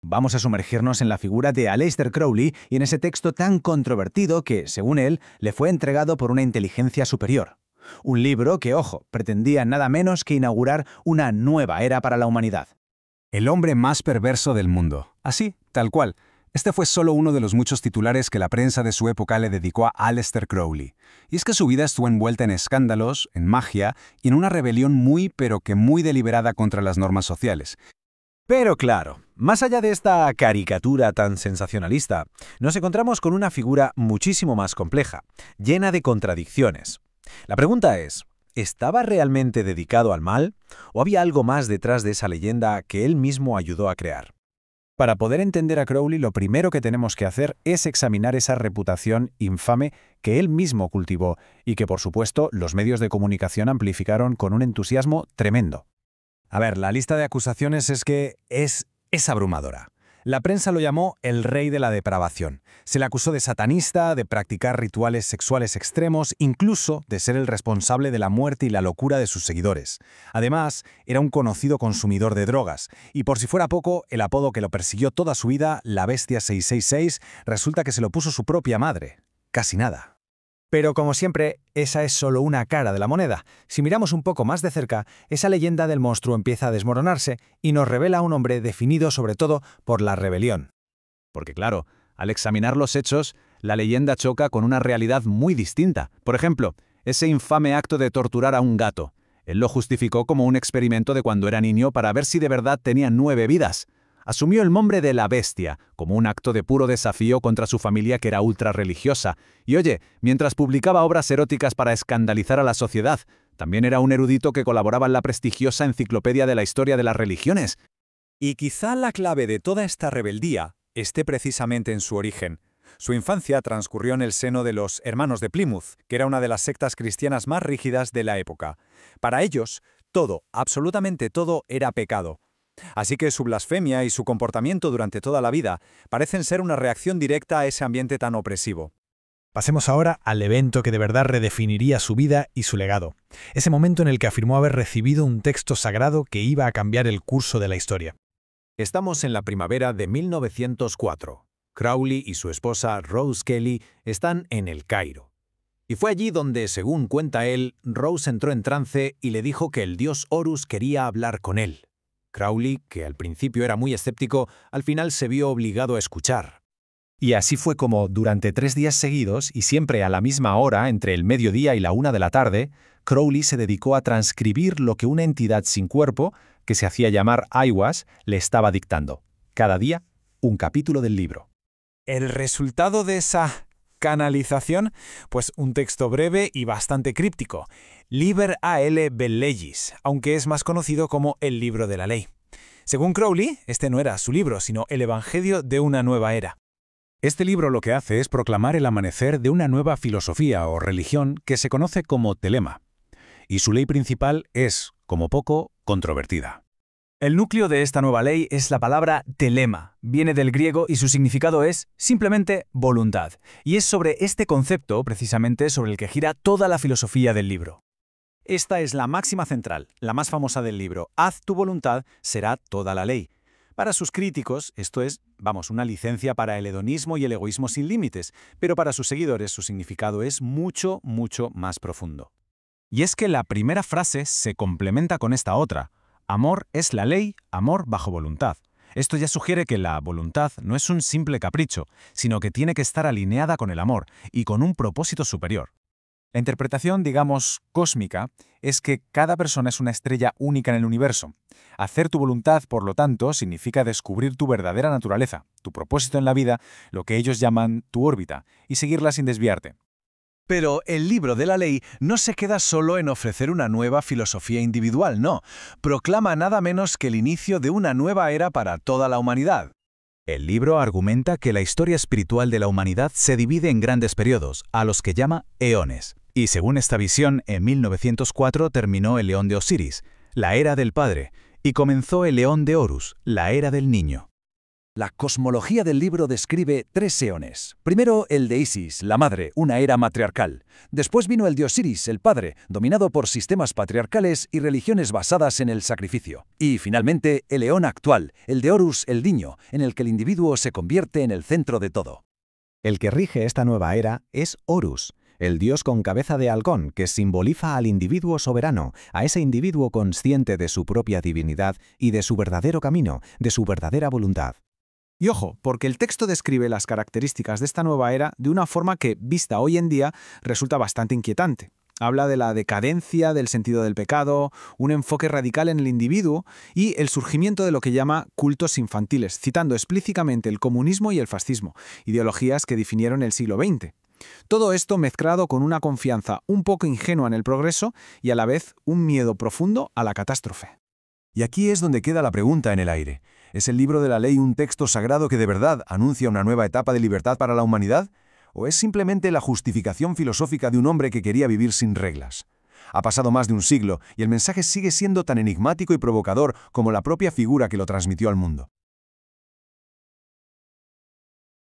vamos a sumergirnos en la figura de Aleister Crowley y en ese texto tan controvertido que, según él, le fue entregado por una inteligencia superior. Un libro que, ojo, pretendía nada menos que inaugurar una nueva era para la humanidad. El hombre más perverso del mundo. Así, tal cual. Este fue solo uno de los muchos titulares que la prensa de su época le dedicó a Aleister Crowley. Y es que su vida estuvo envuelta en escándalos, en magia y en una rebelión muy deliberada contra las normas sociales. Pero claro, más allá de esta caricatura tan sensacionalista, nos encontramos con una figura muchísimo más compleja, llena de contradicciones. La pregunta es, ¿estaba realmente dedicado al mal o había algo más detrás de esa leyenda que él mismo ayudó a crear? Para poder entender a Crowley, lo primero que tenemos que hacer es examinar esa reputación infame que él mismo cultivó y que, por supuesto, los medios de comunicación amplificaron con un entusiasmo tremendo. A ver, la lista de acusaciones es abrumadora. La prensa lo llamó el rey de la depravación. Se le acusó de satanista, de practicar rituales sexuales extremos, incluso de ser el responsable de la muerte y la locura de sus seguidores. Además, era un conocido consumidor de drogas, y por si fuera poco, el apodo que lo persiguió toda su vida, la Bestia 666, resulta que se lo puso su propia madre. Casi nada. Pero como siempre, esa es solo una cara de la moneda. Si miramos un poco más de cerca, esa leyenda del monstruo empieza a desmoronarse y nos revela a un hombre definido sobre todo por la rebelión. Porque claro, al examinar los hechos, la leyenda choca con una realidad muy distinta. Por ejemplo, ese infame acto de torturar a un gato. Él lo justificó como un experimento de cuando era niño para ver si de verdad tenía 9 vidas. Asumió el nombre de la Bestia, como un acto de puro desafío contra su familia que era ultra religiosa. Y oye, mientras publicaba obras eróticas para escandalizar a la sociedad, también era un erudito que colaboraba en la prestigiosa Enciclopedia de la Historia de las Religiones. Y quizá la clave de toda esta rebeldía esté precisamente en su origen. Su infancia transcurrió en el seno de los Hermanos de Plymouth, que era una de las sectas cristianas más rígidas de la época. Para ellos, todo, absolutamente todo, era pecado. Así que su blasfemia y su comportamiento durante toda la vida parecen ser una reacción directa a ese ambiente tan opresivo. Pasemos ahora al evento que de verdad redefiniría su vida y su legado. Ese momento en el que afirmó haber recibido un texto sagrado que iba a cambiar el curso de la historia. Estamos en la primavera de 1904. Crowley y su esposa Rose Kelly están en El Cairo. Y fue allí donde, según cuenta él, Rose entró en trance y le dijo que el dios Horus quería hablar con él. Crowley, que al principio era muy escéptico, al final se vio obligado a escuchar. Y así fue como, durante 3 días seguidos, y siempre a la misma hora, entre el mediodía y la 1 de la tarde, Crowley se dedicó a transcribir lo que una entidad sin cuerpo, que se hacía llamar Aiwass, le estaba dictando. Cada día, un capítulo del libro. El resultado de esa canalización, pues un texto breve y bastante críptico. Liber AL Bellegis, aunque es más conocido como el Libro de la Ley. Según Crowley, este no era su libro, sino el Evangelio de una nueva era. Este libro lo que hace es proclamar el amanecer de una nueva filosofía o religión que se conoce como telema. Y su ley principal es, como poco, controvertida. El núcleo de esta nueva ley es la palabra telema. Viene del griego y su significado es simplemente voluntad. Y es sobre este concepto, precisamente, sobre el que gira toda la filosofía del libro. Esta es la máxima central, la más famosa del libro. Haz tu voluntad, será toda la ley. Para sus críticos, esto es, una licencia para el hedonismo y el egoísmo sin límites, pero para sus seguidores su significado es mucho, mucho más profundo. Y es que la primera frase se complementa con esta otra. Amor es la ley, amor bajo voluntad. Esto ya sugiere que la voluntad no es un simple capricho, sino que tiene que estar alineada con el amor y con un propósito superior. La interpretación, cósmica, es que cada persona es una estrella única en el universo. Hacer tu voluntad, por lo tanto, significa descubrir tu verdadera naturaleza, tu propósito en la vida, lo que ellos llaman tu órbita, y seguirla sin desviarte. Pero el libro de la ley no se queda solo en ofrecer una nueva filosofía individual, no. Proclama nada menos que el inicio de una nueva era para toda la humanidad. El libro argumenta que la historia espiritual de la humanidad se divide en grandes periodos, a los que llama eones. Y según esta visión, en 1904 terminó el eón de Osiris, la era del padre, y comenzó el eón de Horus, la era del niño. La cosmología del libro describe 3 eones. Primero el de Isis, la madre, una era matriarcal. Después vino el de Osiris, el padre, dominado por sistemas patriarcales y religiones basadas en el sacrificio. Y finalmente el eón actual, el de Horus, el niño, en el que el individuo se convierte en el centro de todo. El que rige esta nueva era es Horus, el dios con cabeza de halcón que simboliza al individuo soberano, a ese individuo consciente de su propia divinidad y de su verdadero camino, de su verdadera voluntad. Y ojo, porque el texto describe las características de esta nueva era de una forma que, vista hoy en día, resulta bastante inquietante. Habla de la decadencia del sentido del pecado, un enfoque radical en el individuo y el surgimiento de lo que llama cultos infantiles, citando explícitamente el comunismo y el fascismo, ideologías que definieron el siglo XX. Todo esto mezclado con una confianza un poco ingenua en el progreso y a la vez un miedo profundo a la catástrofe. Y aquí es donde queda la pregunta en el aire. ¿Es el libro de la ley un texto sagrado que de verdad anuncia una nueva etapa de libertad para la humanidad? ¿O es simplemente la justificación filosófica de un hombre que quería vivir sin reglas? Ha pasado más de un siglo y el mensaje sigue siendo tan enigmático y provocador como la propia figura que lo transmitió al mundo.